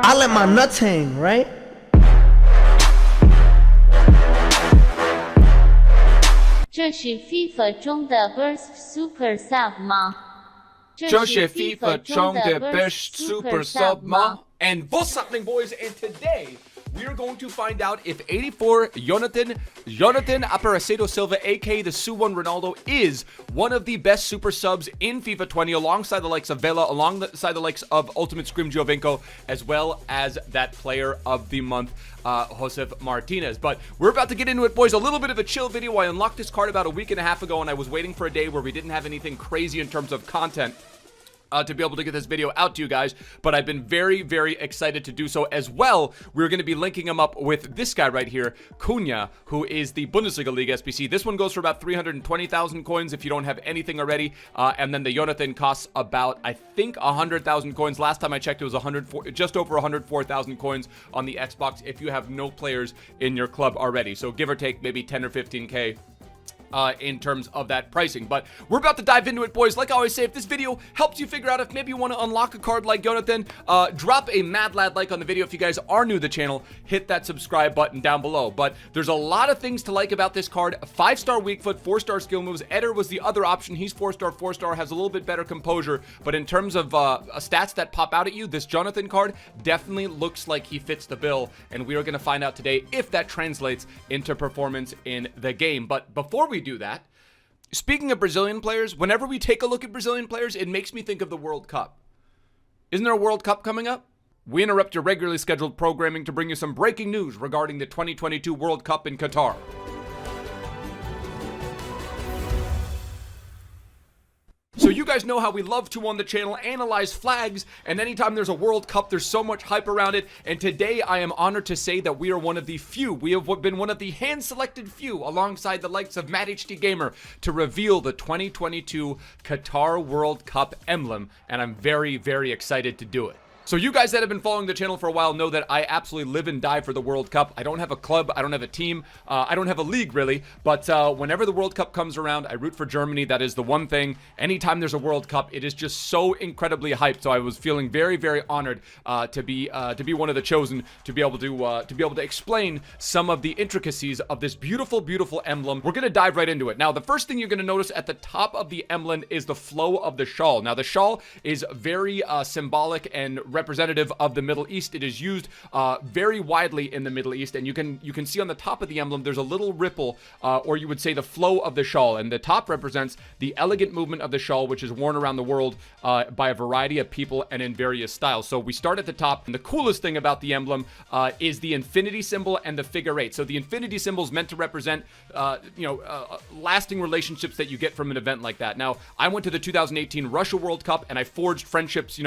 I let my nuts hang, right? 这是 FIFA 中的 Burst Super Sub 吗？这是 FIFA 中的 Burst Super Sub 吗? And what's happening, boys? And today we are going to find out if 84 Jonathan Aparecido Silva, aka the Suwon Ronaldo, is one of the best super subs in FIFA 20, alongside the likes of Vela, alongside the likes of Ultimate Scream Giovinco, as well as that player of the month, Josef Martinez. But we're about to get into it, boys. A little bit of a chill video. I unlocked this card about a week and a half ago, and I was waiting for a day where we didn't have anything crazy in terms of content to be able to get this video out to you guys, but I've been very, very excited to do so as well. We're going to be linking him up with this guy right here, Cunha, who is the Bundesliga League SBC. This one goes for about 320,000 coins if you don't have anything already, and then the Jonathan costs about, I think, 100,000 coins. Last time I checked, it was just over 104,000 coins on the Xbox if you have no players in your club already. So give or take maybe 10 or 15k. In terms of that pricing. But we're about to dive into it, boys. Like I always say, if this video helps you figure out if maybe you want to unlock a card like Jonathan, drop a mad lad like on the video. If you guys are new to the channel, hit that subscribe button down below. But there's a lot of things to like about this card. 5-star weak foot, 4-star skill moves. Eder was the other option. He's 4-star, has a little bit better composure. But in terms of stats that pop out at you, this Jonathan card definitely looks like he fits the bill. And we are going to find out today if that translates into performance in the game. But before we do that, speaking of Brazilian players, whenever we take a look at Brazilian players, it makes me think of the World Cup. Isn't there a World Cup coming up? We interrupt your regularly scheduled programming to bring you some breaking news regarding the 2022 World Cup in Qatar. So you guys know how we love to on the channel analyze flags, and anytime there's a World Cup, there's so much hype around it. And today I am honored to say that we are one of the few, we have been one of the hand-selected few, alongside the likes of ZwebackHD Gamer, to reveal the 2022 Qatar World Cup emblem, and I'm very, very excited to do it. So you guys that have been following the channel for a while know that I absolutely live and die for the World Cup. I don't have a club, I don't have a team, I don't have a league really, but whenever the World Cup comes around, I root for Germany. That is the one thing. Anytime there's a World Cup, it is just so incredibly hyped. So I was feeling very, very honored to be one of the chosen to be able to explain some of the intricacies of this beautiful, beautiful emblem. We're gonna dive right into it. Now, the first thing you're gonna notice at the top of the emblem is the flow of the shawl. Now, the shawl is very symbolic and representative of the Middle East. It is used very widely in the Middle East, and you can see on the top of the emblem there's a little ripple, or you would say the flow of the shawl, and the top represents the elegant movement of the shawl, which is worn around the world by a variety of people and in various styles. So we start at the top, and the coolest thing about the emblem is the infinity symbol and the figure 8. So the infinity symbol is meant to represent lasting relationships that you get from an event like that. Now, I went to the 2018 Russia World Cup, and I forged friendships,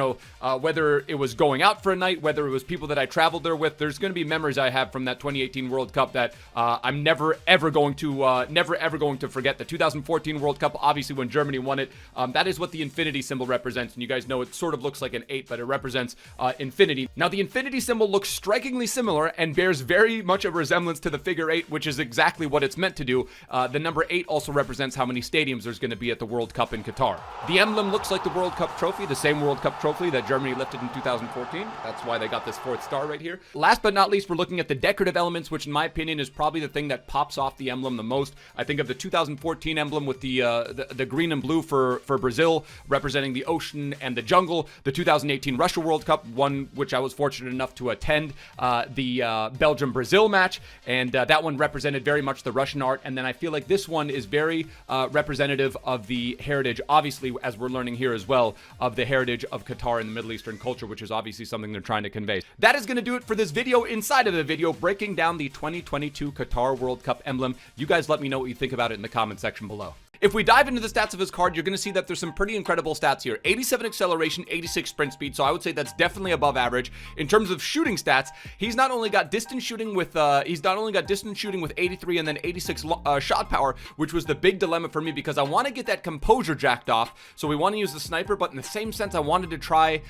whether it was going out for a night, whether it was people that I traveled there with. There's going to be memories I have from that 2018 World Cup that I'm never ever going to forget. The 2014 World Cup, obviously when Germany won it, that is what the infinity symbol represents, and you guys know it sort of looks like an 8, but it represents infinity. Now, the infinity symbol looks strikingly similar and bears very much a resemblance to the figure 8, which is exactly what it's meant to do. The number 8 also represents how many stadiums there's going to be at the World Cup in Qatar. The emblem looks like the World Cup trophy, the same World Cup trophy that Germany lifted in 2014. That's why they got this 4th star right here. Last but not least, we're looking at the decorative elements, which in my opinion is probably the thing that pops off the emblem the most. I think of the 2014 emblem with the green and blue for Brazil, representing the ocean and the jungle. The 2018 Russia World Cup, one which I was fortunate enough to attend, the Belgium-Brazil match, and that one represented very much the Russian art. And then I feel like this one is very representative of the heritage, obviously, as we're learning here as well, of the heritage of Qatar and the Middle Eastern culture, which is obviously something they're trying to convey. That is going to do it for this video. Inside of the video, breaking down the 2022 Qatar World Cup emblem. You guys let me know what you think about it in the comment section below. If we dive into the stats of his card, you're going to see that there's some pretty incredible stats here. 87 acceleration, 86 sprint speed, so I would say that's definitely above average. In terms of shooting stats, he's not only got distance shooting with 83 and then 86 shot power, which was the big dilemma for me because I want to get that composure jacked off. So we want to use the sniper, but in the same sense, I wanted to try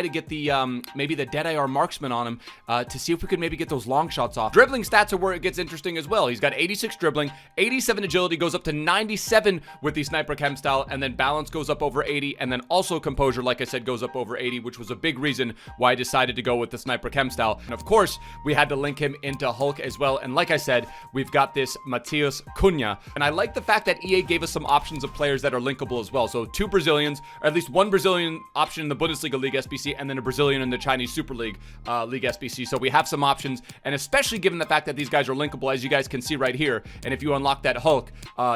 to get the maybe the Deadeye or marksman on him to see if we could maybe get those long shots off. Dribbling stats are where it gets interesting as well. He's got 86 dribbling, 87 agility, goes up to 90 77 with the sniper chem style, and then balance goes up over 80, and then also composure, like I said, goes up over 80, which was a big reason why I decided to go with the sniper chem style. And of course, we had to link him into Hulk as well. And like I said, we've got this Matheus Cunha, and I like the fact that EA gave us some options of players that are linkable as well. So 2 Brazilians, or at least 1 Brazilian option in the Bundesliga League SBC, and then a Brazilian in the Chinese Super League League SBC. So we have some options, and especially given the fact that these guys are linkable, as you guys can see right here. And if you unlock that Hulk,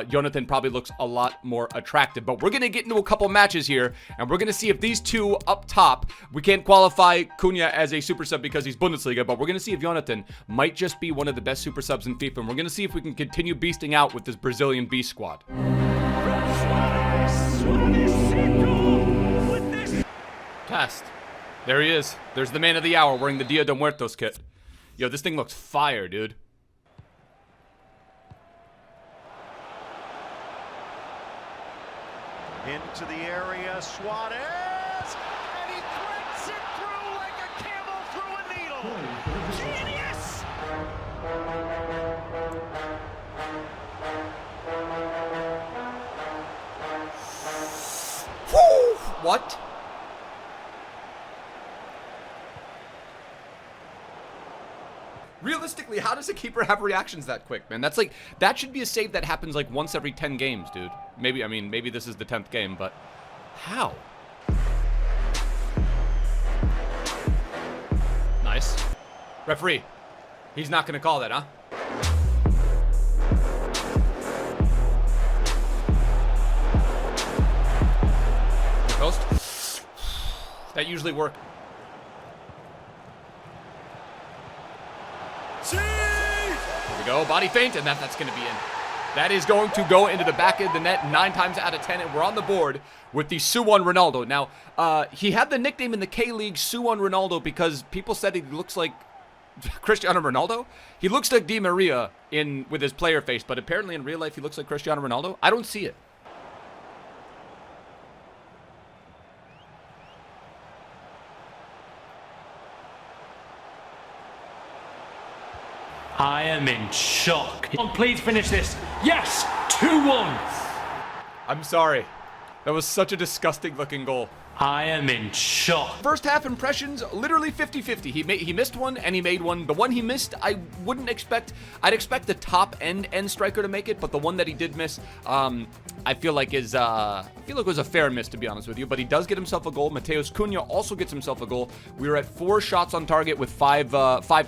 Jonathan probably looks a lot more attractive. But we're gonna get into a couple matches here, and we're gonna see if these two up top, we can't qualify Cunha as a super sub because he's Bundesliga, but we're gonna see if Jonathan might just be one of the best super subs in FIFA, and we're gonna see if we can continue beasting out with this Brazilian B squad. Test. There he is. There's the man of the hour wearing the Dia de Muertos kit. Yo, this thing looks fire, dude. Into the area, Suarez, and he threads it through like a camel through a needle. Genius! Woo! What? Realistically, how does a keeper have reactions that quick, man? That's like, that should be a save that happens like once every 10 games, dude. Maybe, I mean, maybe this is the 10th game, but how? Nice. Referee, he's not gonna call that, huh? Post. That usually works. Here we go, body feint, and that's going to be in. That is going to go into the back of the net 9 times out of 10, and we're on the board with the Suwon Ronaldo. Now, he had the nickname in the K-League Suwon Ronaldo because people said he looks like Cristiano Ronaldo. He looks like Di Maria with his player face, but apparently in real life he looks like Cristiano Ronaldo. I don't see it. I am in shock. Come on, please finish this. Yes! 2-1. I'm sorry. That was such a disgusting looking goal. I am in shock. First half impressions, literally 50-50. He missed one and he made one. The one he missed, I wouldn't expect. I'd expect the top end striker to make it, but the one that he did miss, I feel like was a fair miss, to be honest with you. But he does get himself a goal. Matheus Cunha also gets himself a goal. We were at 4 shots on target with 5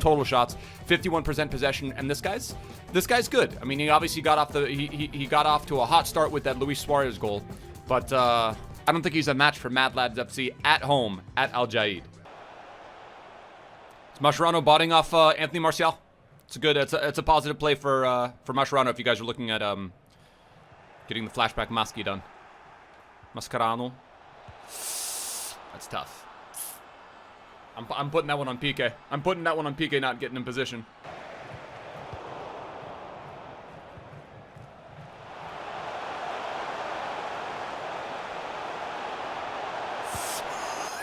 total shots, 51% possession, and this guy's good. I mean, he obviously got off he got off to a hot start with that Luis Suarez goal, but I don't think he's a match for Mad Lads FC at home at Al Jaid. It's Mascherano botting off Anthony Martial. It's a good. It's a positive play for Mascherano if you guys are looking at getting the flashback Maski done. Mascherano. That's tough. I'm putting that one on PK. I'm putting that one on PK not getting in position.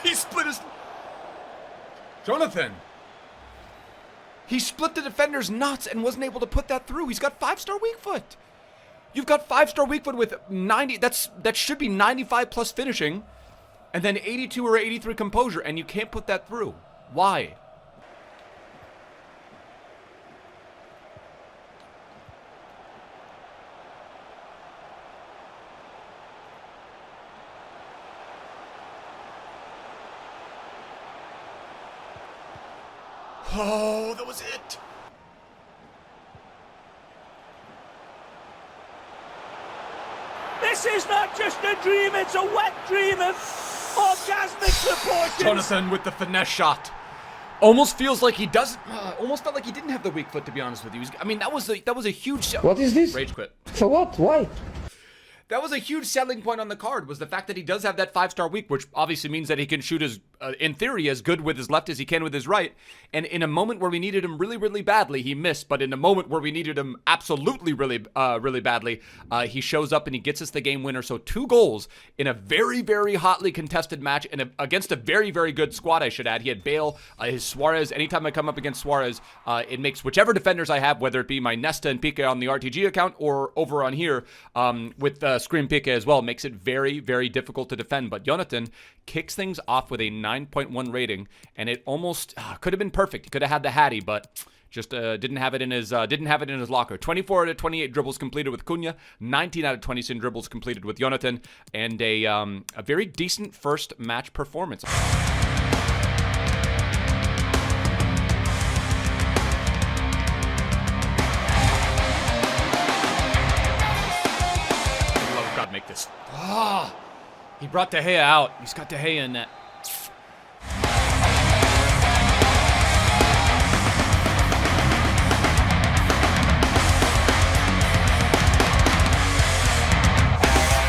He split his... Jonathan! He split the defender's nuts and wasn't able to put that through. He's got 5-star weak foot. You've got 5-star weak foot with 90... That should be 95 plus finishing. And then 82 or 83 composure, and you can't put that through. Why? Oh, that was it. This is not just a dream, it's a wet dream of orgasmic proportions. Jonathan with the finesse shot. Almost feels like he doesn't. Almost felt like he didn't have the weak foot, to be honest with you. I mean, that was a huge. What is this? Rage quit. For what? Why? That was a huge selling point on the card, was the fact that he does have that 5-star weak, which obviously means that he can shoot in theory, as good with his left as he can with his right. And in a moment where we needed him really, really badly, he missed. But in a moment where we needed him absolutely really badly, he shows up and he gets us the game winner. So 2 goals in a very, very hotly contested match and against a very, very good squad, I should add. He had Bale, his Suarez. Anytime I come up against Suarez, it makes whichever defenders I have, whether it be my Nesta and Pique on the RTG account or over on here with Scream Pique as well, makes it very, very difficult to defend. But Jonathan kicks things off with a 9.1 rating, and it almost could have been perfect. He could have had the Hattie, but just didn't have it in his locker. 24 out of 28 dribbles completed with Cunha, 19 out of 20 dribbles completed with Jonathan, and a very decent first match performance. God, make this. He brought De Gea out. He's got De Gea in net.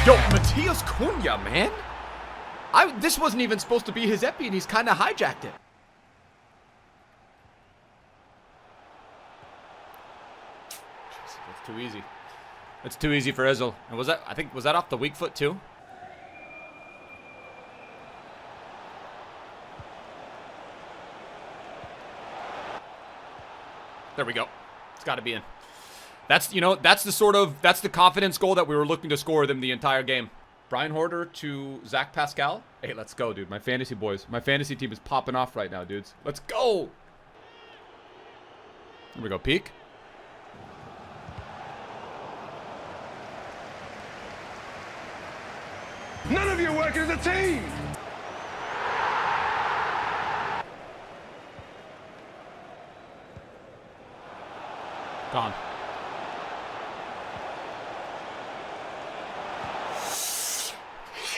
Yo, Matheus Cunha, man. This wasn't even supposed to be his epi, and he's kind of hijacked it. Jeez, that's too easy. That's too easy for Özil. And was that off the weak foot too? There we go. It's got to be in. That's the confidence goal that we were looking to score with him the entire game. Brian Horder to Zach Pascal. Hey, let's go, dude. My fantasy boys. My fantasy team is popping off right now, dudes. Let's go. Here we go, peek. None of you are working as a team! Gone.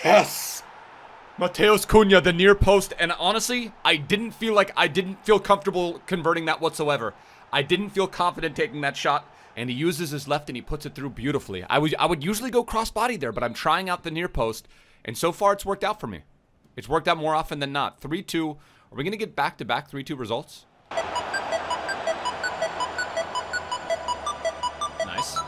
Yes! Matheus Cunha, the near post, and honestly, I didn't feel comfortable converting that whatsoever. I didn't feel confident taking that shot, and he uses his left and he puts it through beautifully. I would usually go cross-body there, but I'm trying out the near post, and so far it's worked out for me. It's worked out more often than not. 3-2. Are we going to get back-to-back 3-2 results? Nice.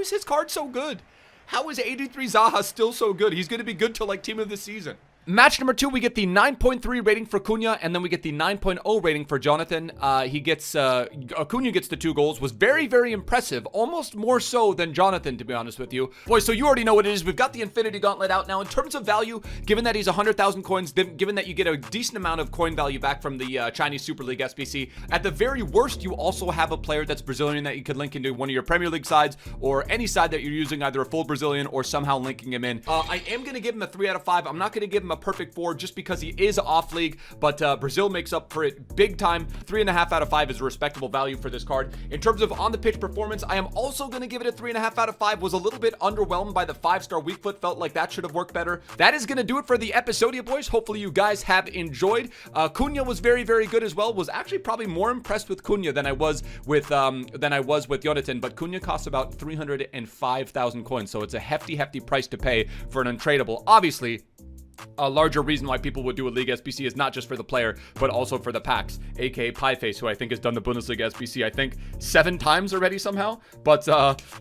His card so good? How is 83 Zaha still so good? He's going to be good till like team of the season. Match number 2, we get the 9.3 rating for Cunha, and then we get the 9.0 rating for Jonathan. Cunha gets the 2 goals. Was very, very impressive. Almost more so than Jonathan, to be honest with you. Boys, so you already know what it is. We've got the Infinity Gauntlet out now. In terms of value, given that he's 100,000 coins, given that you get a decent amount of coin value back from the Chinese Super League SBC, at the very worst, you also have a player that's Brazilian that you could link into one of your Premier League sides, or any side that you're using, either a full Brazilian or somehow linking him in. I am going to give him a 3 out of 5. I'm not going to give him a perfect 4 just because he is off league, but Brazil makes up for it big time. 3.5 out of 5 is a respectable value for this card. In terms of on the pitch performance, I am also going to give it a 3.5 out of 5. Was a little bit underwhelmed by the 5-star weak foot. Felt like that should have worked better. That is going to do it for the episodia, boys. Hopefully you guys have enjoyed. Cunha was very, very good as well. Was actually probably more impressed with Cunha than I was with Jonathan, but Cunha costs about 305,000 coins, so it's a hefty price to pay for an untradeable. Obviously, a larger reason why people would do a League SBC is not just for the player, but also for the packs, aka Pieface, who I think has done the Bundesliga SBC, I think 7 times already somehow, but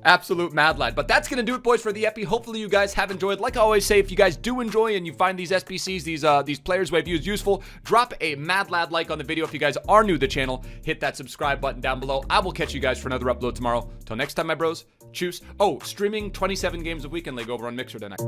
absolute mad lad. But that's going to do it, boys, for the epi. Hopefully you guys have enjoyed. Like I always say, if you guys do enjoy and you find these SBCs, these players who I've used useful, drop a mad lad like on the video. If you guys are new to the channel, hit that subscribe button down below. I will catch you guys for another upload tomorrow. Till next time, my bros, choose. Oh, streaming 27 games of Weekend League over on Mixer tonight.